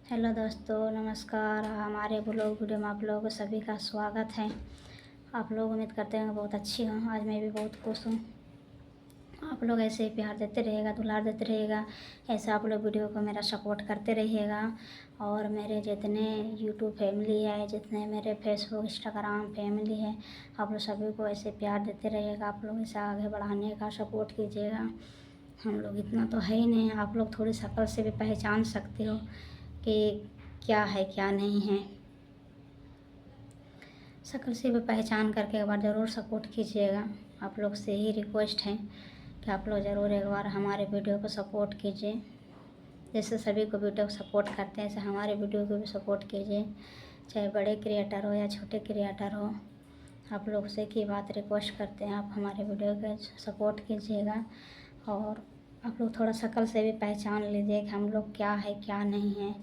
Hello दोस्तों, नमस्कार। हमारे ब्लॉग वीडियो में आप लोगों को सभी का स्वागत है। आप लोग उम्मीद करते हैं बहुत अच्छी हूँ। आज मैं भी बहुत खुश हूँ। आप लोग ऐसे ही प्यार देते रहिएगा, दुलार देते रहिएगा। ऐसे आप लोग वीडियो को मेरा सपोर्ट करते रहिएगा। और मेरे जितने यूट्यूब फैमिली है, जितने मेरे फेसबुक इंस्टाग्राम फैमिली है, आप लोग सभी को ऐसे प्यार देते रहिएगा। आप लोग इसे आगे बढ़ाने का सपोर्ट कीजिएगा। हम लोग इतना तो है ही नहीं, आप लोग थोड़ी शक्ल से भी पहचान सकते हो कि क्या है क्या नहीं है। शक्ल से भी पहचान करके एक बार ज़रूर सपोर्ट कीजिएगा। आप लोग से ही रिक्वेस्ट है कि आप लोग ज़रूर एक बार हमारे वीडियो को सपोर्ट कीजिए। जैसे सभी को वीडियो को सपोर्ट करते हैं, ऐसे हमारे वीडियो को भी सपोर्ट कीजिए। चाहे बड़े क्रिएटर हो या छोटे क्रिएटर हो, आप लोग से की बात रिक्वेस्ट करते हैं, आप हमारे वीडियो को सपोर्ट कीजिएगा। और आप लोग थोड़ा शक्ल से भी पहचान लीजिए कि हम लोग क्या है क्या नहीं है।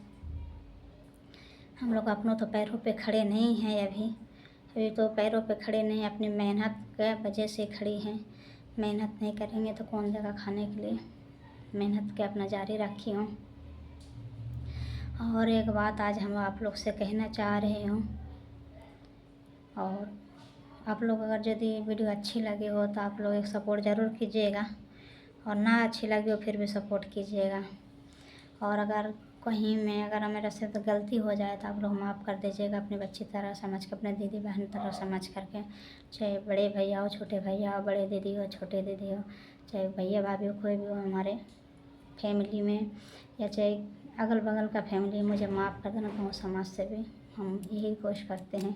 हम लोग अपनों तो पैरों पे खड़े नहीं हैं अभी तो पैरों पे खड़े नहीं, अपनी मेहनत के वजह से खड़ी हैं। मेहनत नहीं करेंगे तो कौन देगा खाने के लिए। मेहनत के अपना जारी रखी हूँ। और एक बात आज हम आप लोग से कहना चाह रही हूँ। और आप लोग अगर यदि वीडियो अच्छी लगी हो तो आप लोग एक सपोर्ट ज़रूर कीजिएगा, और ना अच्छी लगी हो फिर भी सपोर्ट कीजिएगा। और अगर कहीं में अगर मेरे से तो गलती हो जाए तो आप लोग माफ़ कर दीजिएगा, अपनी बच्ची तरह समझ के, अपने दीदी बहन तरह समझ करके। चाहे बड़े भैया हो, छोटे भैया हो, बड़े दीदी हो, छोटे दीदी हो, चाहे भैया भाभी हो, कोई भी हो हमारे फैमिली में, या चाहे अगल बगल का फैमिली, मुझे माफ़ कर देना। तो समाज से भी हम यही कोशिश करते हैं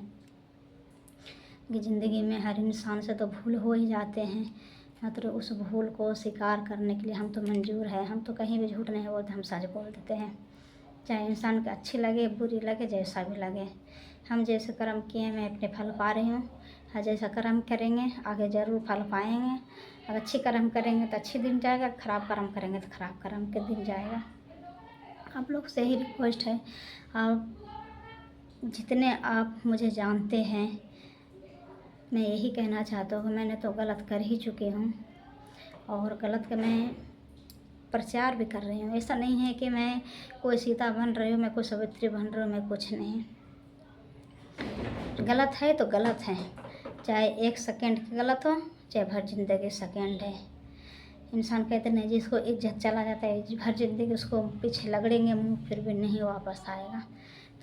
कि ज़िंदगी में हर इंसान से तो भूल हो ही जाते हैं, मतलब उस भूल को स्वीकार करने के लिए हम तो मंजूर है। हम तो कहीं भी झूठ नहीं बोलते, हम सच बोल देते हैं। चाहे इंसान को अच्छी लगे बुरी लगे, जैसा भी लगे। हम जैसे कर्म किए मैं अपने फल पा रही हूँ, और जैसा कर्म करेंगे आगे ज़रूर फल पाएंगे। अगर अच्छी कर्म करेंगे तो अच्छी दिन जाएगा, खराब कर्म करेंगे तो खराब कर्म के दिन जाएगा। आप लोग से ही रिक्वेस्ट है, आप जितने आप मुझे जानते हैं, मैं यही कहना चाहता हूँ कि मैंने तो गलत कर ही चुकी हूँ, और गलत का मैं प्रचार भी कर रही हूँ। ऐसा नहीं है कि मैं कोई सीता बन रही हूँ, मैं कोई सावित्री बन रही हूँ, मैं कुछ नहीं। गलत है तो गलत है, चाहे 1 सेकेंड की गलत हो, चाहे भर जिंदगी सेकेंड है। इंसान कहते नहीं, जिसको इज्जत चला जाता है भर जिंदगी उसको पीछे लगड़ेंगे मुँह, फिर भी नहीं वापस आएगा।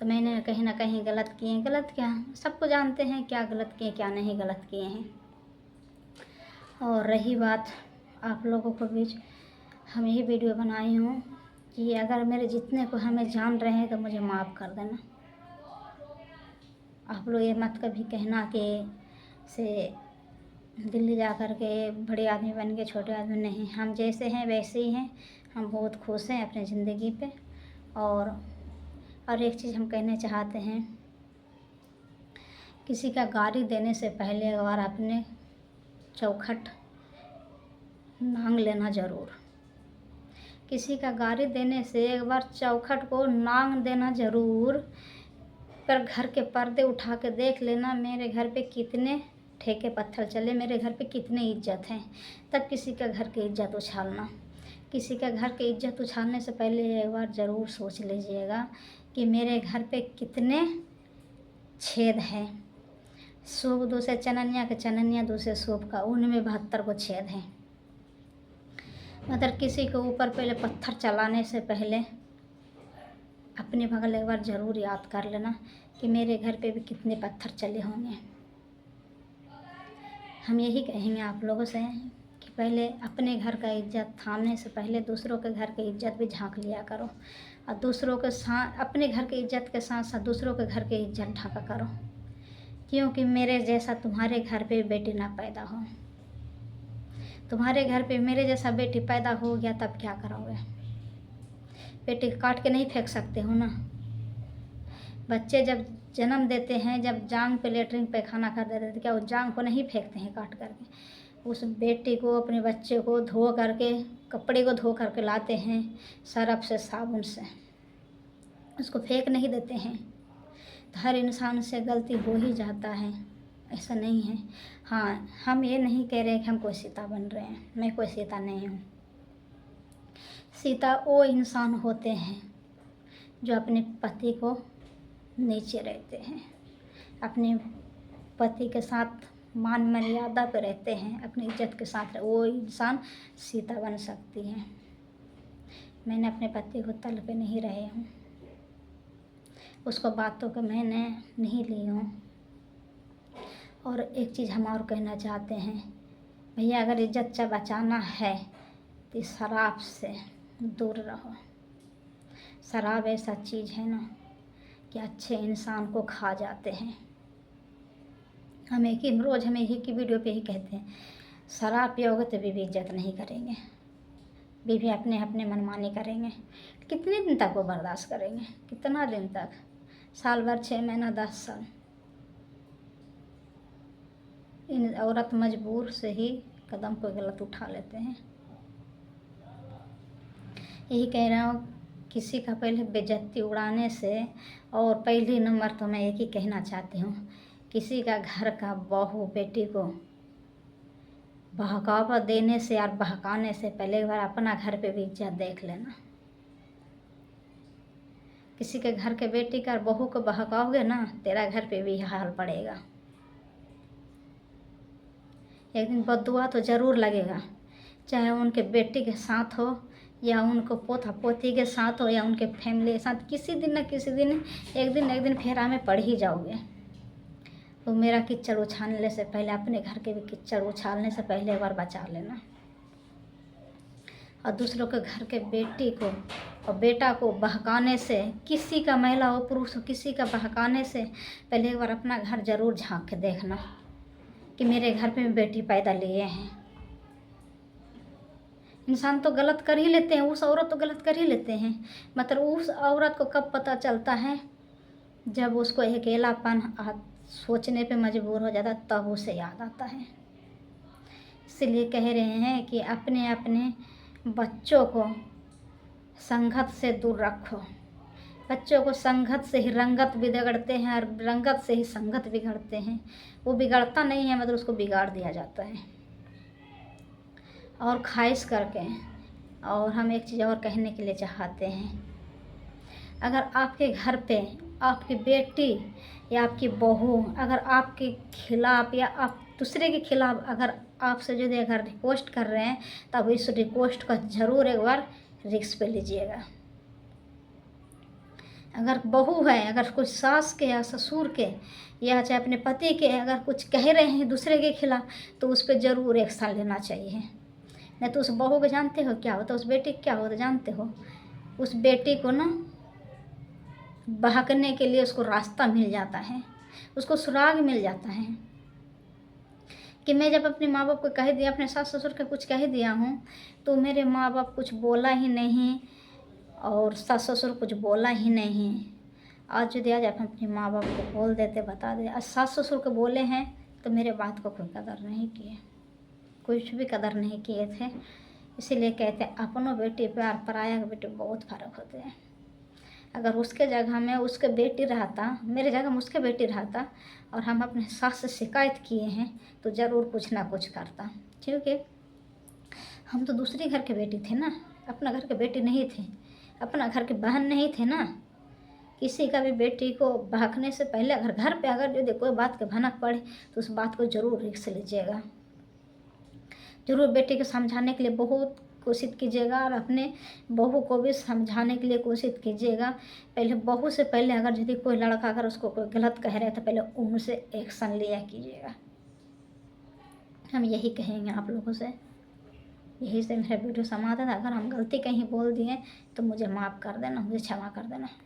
तो मैंने कहीं ना कहीं गलत किए। गलत क्या, सबको जानते हैं क्या गलत किए क्या नहीं गलत किए हैं। और रही बात आप लोगों को बीच, हम यही वीडियो बनाई हूँ कि अगर मेरे जितने को हमें जान रहे हैं तो मुझे माफ़ कर देना। आप लोग ये मत कभी कहना कि से दिल्ली जा कर के बड़े आदमी बन के छोटे आदमी नहीं। हम जैसे हैं वैसे ही हैं। हम बहुत खुश हैं अपनी ज़िंदगी पे। और एक चीज़ हम कहना चाहते हैं, किसी का गाली देने से पहले एक बार अपने चौखट नांग लेना ज़रूर। किसी का गाली देने से एक बार चौखट को नांग देना ज़रूर। पर घर के पर्दे उठा के देख लेना, मेरे घर पे कितने ठेके पत्थर चले, मेरे घर पे कितने इज्जत हैं, तब किसी का घर की इज्जत उछालना। किसी का घर की इज्जत उछालने से पहले एक बार ज़रूर सोच लीजिएगा कि मेरे घर पे कितने छेद हैं। सूप दूसरे चननिया के चननिया दूसरे सूप का, उनमें 72 को छेद हैं। मतलब किसी के ऊपर पहले पत्थर चलाने से पहले अपने बगल एक बार ज़रूर याद कर लेना कि मेरे घर पे भी कितने पत्थर चले होंगे। हम यही कहेंगे आप लोगों से कि पहले अपने घर का इज्जत थामने से पहले दूसरों के घर की इज्जत भी झांक लिया करो, और दूसरों के साथ अपने घर की इज्जत के साथ साथ दूसरों के घर की इज्जत ढाका करो। क्योंकि मेरे जैसा तुम्हारे घर पे बेटी ना पैदा हो। तुम्हारे घर पे मेरे जैसा बेटी पैदा हो गया तब क्या करोगे। बेटी काट के नहीं फेंक सकते हो ना। बच्चे जब जन्म देते हैं, जब जांग पे लेटरिन पैखाना कर देते हैं, क्या वो जांग को नहीं फेंकते हैं काट करके। उस बेटी को, अपने बच्चे को धो करके, कपड़े को धो करके लाते हैं सरफ से साबुन से, उसको फेंक नहीं देते हैं। तो हर इंसान से गलती हो ही जाता है, ऐसा नहीं है। हाँ, हम ये नहीं कह रहे कि हम कोई सीता बन रहे हैं, मैं कोई सीता नहीं हूँ। सीता वो इंसान होते हैं जो अपने पति को नीचे रहते हैं, अपने पति के साथ मान मर्यादा पे रहते हैं, अपनी इज्जत के साथ, वो इंसान सीता बन सकती है। मैंने अपने पति को तल पे नहीं रहे हूँ, उसको बातों को मैंने नहीं ली हूँ। और एक चीज़ हम और कहना चाहते हैं, भैया अगर इज्जत बचाना है तो शराब से दूर रहो। शराब ऐसा चीज़ है ना कि अच्छे इंसान को खा जाते हैं। हम एक ही वीडियो पे ही कहते हैं, शराब पियोगे तो बीवी इज्जत नहीं करेंगे, बीवी अपने अपने मनमानी करेंगे। कितने दिन तक वो बर्दाश्त करेंगे? कितना दिन तक? साल भर, 6 महीना, 10 साल। इन औरत मजबूर से ही कदम को गलत उठा लेते हैं। यही कह रहा हूँ, किसी का पहले बेइज्जती उड़ाने से, और पहली नंबर तो मैं एक ही कहना चाहती हूँ, किसी का घर का बहू बेटी को बहकावा देने से और बहकाने से पहले एक बार अपना घर पे भी इज्जत देख लेना। किसी के घर के बेटी का और बहू को बहकाओगे ना, तेरा घर पे भी हाल पड़ेगा। एक दिन बद्दुआ तो ज़रूर लगेगा, चाहे उनके बेटी के साथ हो या उनको पोता पोती के साथ हो या उनके फैमिली के साथ। किसी दिन न किसी दिन एक दिन फेरा में पड़ ही जाओगे। तो मेरा कीचड़ उछालने से पहले, अपने घर के भी कीचड़ उछालने से पहले एक बार बचा लेना। और दूसरों के घर के बेटी को और बेटा को बहकाने से, किसी का महिला हो पुरुष हो, किसी का बहकाने से पहले एक बार अपना घर ज़रूर झांक के देखना कि मेरे घर पे बेटी पैदा लिए हैं। इंसान तो गलत कर ही लेते हैं, उस औरत तो गलत कर ही लेते हैं, मतलब उस औरत को कब पता चलता है? जब उसको अकेलापन सोचने पे मजबूर हो जाता, तब उसे याद आता है। इसलिए कह रहे हैं कि अपने अपने बच्चों को संगत से दूर रखो। बच्चों को संगत से ही रंगत बिगड़ते हैं और रंगत से ही संगत बिगड़ते हैं। वो बिगड़ता नहीं है, मतलब उसको बिगाड़ दिया जाता है। और ख़ास करके, और हम एक चीज़ और कहने के लिए चाहते हैं, अगर आपके घर पे आपकी बेटी या आपकी बहू अगर आपके खिलाफ़ या आप दूसरे के खिलाफ़ अगर आपसे जो अगर रिक्वेस्ट कर रहे हैं, तब इस रिक्वेस्ट का ज़रूर एक बार रिस्क पे लीजिएगा। अगर बहू है, अगर कुछ सास के या ससुर के या चाहे अपने पति के अगर कुछ कह रहे हैं दूसरे के खिलाफ़, तो उस पर ज़रूर एक्शन लेना चाहिए। नहीं तो उस बहू को जानते हो क्या होता है, उस बेटी को क्या होता जानते हो? उस बेटी को ना बहकने के लिए उसको रास्ता मिल जाता है, उसको सुराग मिल जाता है कि मैं जब अपने माँ बाप को कह दिया, अपने सास ससुर का कुछ कह दिया हूँ, तो मेरे माँ बाप कुछ बोला ही नहीं और सास ससुर कुछ बोला ही नहीं। आज यदि आज आप अपने माँ बाप को बोल देते, बता दे, आज सास ससुर को बोले हैं तो मेरे बात को कोई कदर नहीं किए, कुछ भी कदर नहीं किए थे। इसीलिए कहते हैं अपनों बेटी पे और पराया के बेटी बहुत फ़र्क होते हैं। अगर उसके जगह में उसके बेटी रहता, मेरे जगह में उसके बेटी रहता और हम अपने सास से शिकायत किए हैं, तो ज़रूर कुछ ना कुछ करता। क्योंकि हम तो दूसरे घर के बेटी थे ना, अपना घर के बेटी नहीं थे, अपना घर के बहन नहीं थे ना। किसी का भी बेटी को बहकने से पहले अगर घर पे अगर यदि कोई बात के भनक पड़े, तो उस बात को ज़रूर रिस्क लीजिएगा। ज़रूर बेटी को समझाने के लिए बहुत कोशिश कीजिएगा और अपने बहू को भी समझाने के लिए कोशिश कीजिएगा। पहले बहू से पहले अगर यदि कोई लड़का अगर उसको कोई गलत कह रहे तो पहले उनसे एक्शन लिया कीजिएगा। हम यही कहेंगे आप लोगों से। यही से मेरा वीडियो समाप्त है। अगर हम गलती कहीं बोल दिए तो मुझे माफ़ कर देना, मुझे क्षमा कर देना।